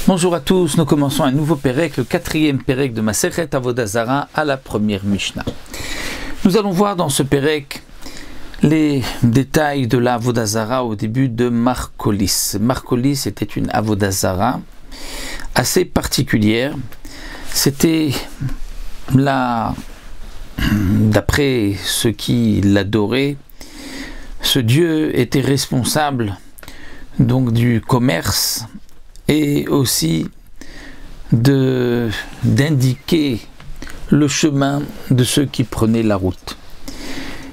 Bonjour à tous, nous commençons un nouveau Pérec, le quatrième Pérec de Masechet Avodah Zara à la première Mishnah. Nous allons voir dans ce Pérec les détails de la Avodah Zara au début de Marcolis. Marcolis était une Avodah Zara assez particulière. C'était d'après ceux qui l'adoraient, ce dieu était responsable donc du commerce et aussi d'indiquer le chemin de ceux qui prenaient la route.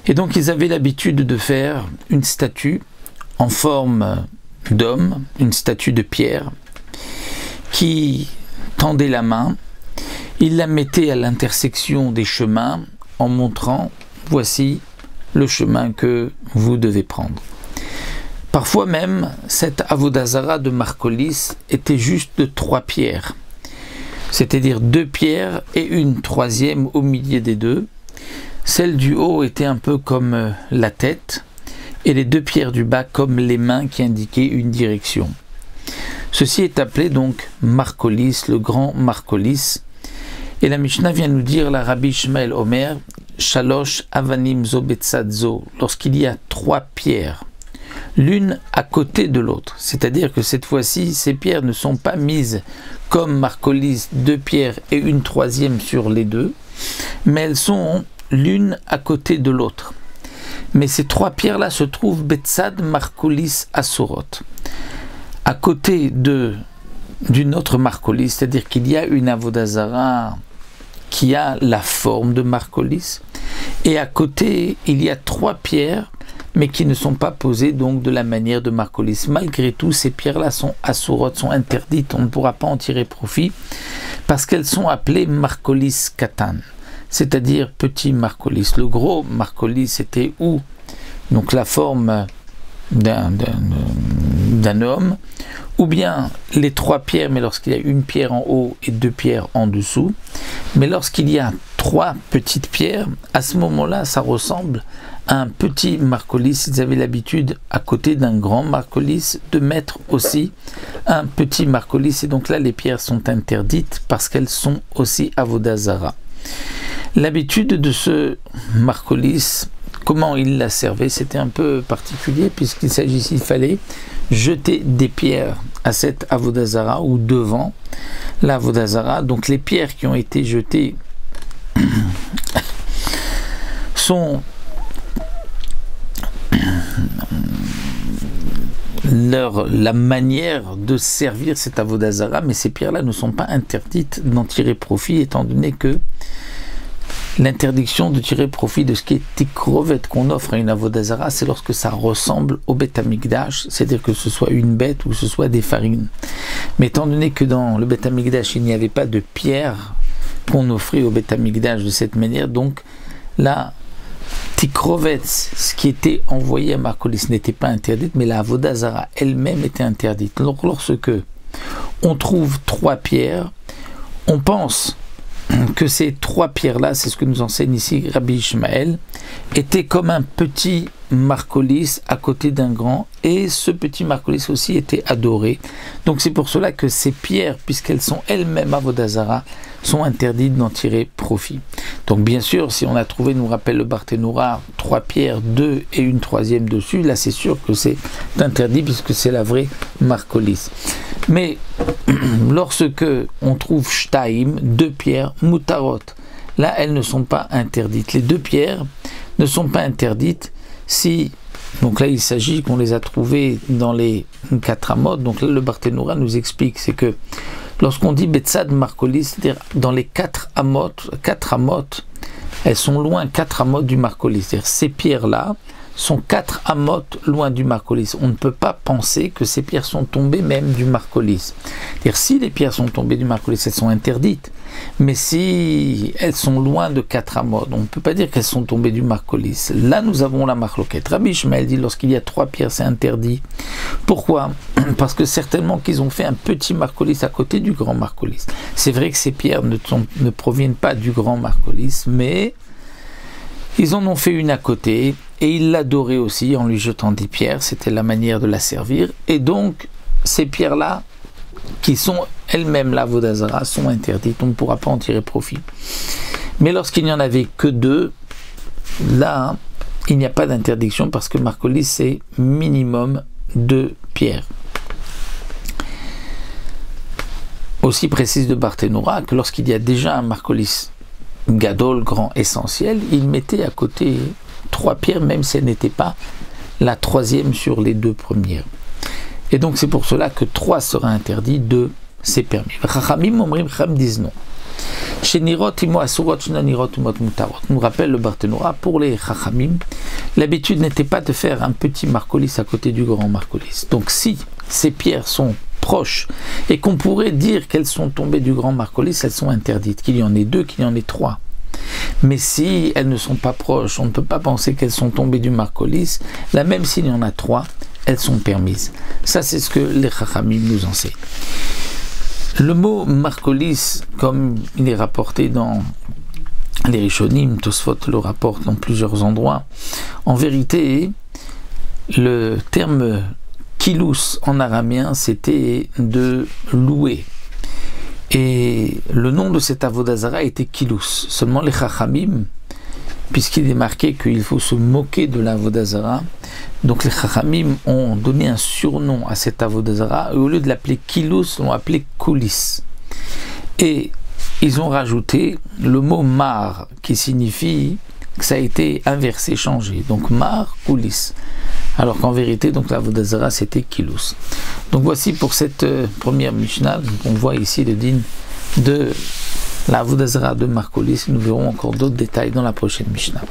Et donc ils avaient l'habitude de faire une statue en forme d'homme, une statue de pierre, qui tendait la main. Ils la mettaient à l'intersection des chemins en montrant « voici le chemin que vous devez prendre ». Parfois même, cette Avodah Zara de Marcolis était juste de 3 pierres, c'est-à-dire 2 pierres et une troisième au milieu des deux. Celle du haut était un peu comme la tête et les 2 pierres du bas comme les mains qui indiquaient une direction. Ceci est appelé donc Marcolis, le grand Marcolis. Et la Mishnah vient nous dire, la Rabbi Shmuel Omer, Shalosh Avanim Zo Betzad Zo, lorsqu'il y a 3 pierres, l'une à côté de l'autre, c'est-à-dire que cette fois-ci, ces pierres ne sont pas mises comme Marcolis, 2 pierres et une troisième sur les deux, mais elles sont l'une à côté de l'autre. Mais ces 3 pierres-là se trouvent Betzad Marcolis Asurot, à côté d'une autre Marcolis, c'est-à-dire qu'il y a une Avodah Zara qui a la forme de Marcolis, et à côté, il y a 3 pierres mais qui ne sont pas posées donc de la manière de Marcolis. Malgré tout, ces pierres-là sont asurotes, sont interdites, on ne pourra pas en tirer profit, parce qu'elles sont appelées Marcolis Katan, c'est-à-dire petit Marcolis. Le gros Marcolis était où donc la forme d'un homme, ou bien les 3 pierres, mais lorsqu'il y a une pierre en haut et 2 pierres en dessous. Mais lorsqu'il y a 3 petites pierres, à ce moment-là, ça ressemble à un petit Marcolis. Ils avaient l'habitude, à côté d'un grand Marcolis, de mettre aussi un petit Marcolis. Et donc là, les pierres sont interdites parce qu'elles sont aussi Avodah Zara. L'habitude de ce Marcolis, comment il la servait, c'était un peu particulier, puisqu'il s'agissait, il fallait jeter des pierres à cette Avodah Zara ou devant la Avodah Zara. Donc les pierres qui ont été jetées sont la manière de servir cette Avodah Zara, mais ces pierres-là ne sont pas interdites d'en tirer profit, étant donné que l'interdiction de tirer profit de ce qui est tikrovet qu'on offre à une Avodah Zara, c'est lorsque ça ressemble au Beth Amikdash, c'est-à-dire que ce soit une bête ou que ce soit des farines. Mais étant donné que dans le Beth Amikdash, il n'y avait pas de pierre qu'on offrait au Beth Amikdash de cette manière, donc la tikrovet, ce qui était envoyé à Marcolis, n'était pas interdite, mais la Avodah Zara elle-même était interdite. Donc lorsque on trouve 3 pierres, on pense que ces 3 pierres-là, c'est ce que nous enseigne ici Rabbi Ishmael, étaient comme un petit Marcolis à côté d'un grand, et ce petit Marcolis aussi était adoré. Donc c'est pour cela que ces pierres, puisqu'elles sont elles-mêmes Avodah Zara, sont interdites d'en tirer profit. Donc bien sûr, si on a trouvé, nous rappelle le Barthénoura, 3 pierres, 2 et une troisième dessus, là c'est sûr que c'est interdit puisque c'est la vraie Marcolis. Mais lorsque on trouve shtaim, 2 pierres, mutarot, là elles ne sont pas interdites. Les 2 pierres ne sont pas interdites si, donc là il s'agit qu'on les a trouvées dans les 4 amot. Donc là le Barthénoura nous explique, c'est que lorsqu'on dit Betzad Marcolis, c'est-à-dire dans les 4 amot, elles sont loin 4 amot du Marcolis. C'est-à-dire ces pierres-là sont 4 amot loin du Marcolis. On ne peut pas penser que ces pierres sont tombées même du Marcolis. C'est-à-dire si les pierres sont tombées du Marcolis, elles sont interdites. Mais si elles sont loin de 4 amot, on ne peut pas dire qu'elles sont tombées du Marcolis. Là, nous avons la marloquette. Rabbi Ishmael dit lorsqu'il y a 3 pierres, c'est interdit. Pourquoi? Parce que certainement qu'ils ont fait un petit Marcolis à côté du grand Marcolis. C'est vrai que ces pierres ne proviennent pas du grand Marcolis, mais ils en ont fait une à côté et ils l'adoraient aussi en lui jetant des pierres. C'était la manière de la servir. Et donc, ces pierres-là qui sont elles-mêmes, la avoda zara, sont interdites, on ne pourra pas en tirer profit. Mais lorsqu'il n'y en avait que 2, là, il n'y a pas d'interdiction parce que marcolis, c'est minimum 2 pierres. Aussi précise de Barthénoura que lorsqu'il y a déjà un marcolis gadol, grand, essentiel, il mettait à côté 3 pierres, même si elle n'était pas la 3e sur les 2 premières. Et donc c'est pour cela que 3 sera interdit, 2 c'est permis. Chachamim omrim, chachamim disent non. Chez Nirot, Imo Asurot, Shna Nirot, Umot Mutarot. Nous rappelle le Barthénoura, pour les Chachamim, l'habitude n'était pas de faire un petit marcolis à côté du grand marcolis. Donc si ces pierres sont proches et qu'on pourrait dire qu'elles sont tombées du grand marcolis, elles sont interdites, qu'il y en ait 2, qu'il y en ait 3. Mais si elles ne sont pas proches, on ne peut pas penser qu'elles sont tombées du marcolis, là même s'il y en a 3, elles sont permises. Ça c'est ce que les Chachamim nous enseignent. Le mot marcolis, comme il est rapporté dans les Rishonim, Tosfot le rapporte dans plusieurs endroits, en vérité, le terme kilous en araméen, c'était de louer. Et le nom de cet avoda zara était kilous. Seulement les Chachamim, puisqu'il est marqué qu'il faut se moquer de l'avoda zara, donc les Chachamim ont donné un surnom à cet avoda zara, et au lieu de l'appeler kilous, l'ont appelé coulis. Et ils ont rajouté le mot mar, qui signifie que ça a été inversé, changé. Donc mar, coulis. Alors qu'en vérité, donc l'avoda zara c'était kilous. Donc voici pour cette première Mishnah, on voit ici le din de l'avoda zara de marcolis. Nous verrons encore d'autres détails dans la prochaine Mishnah.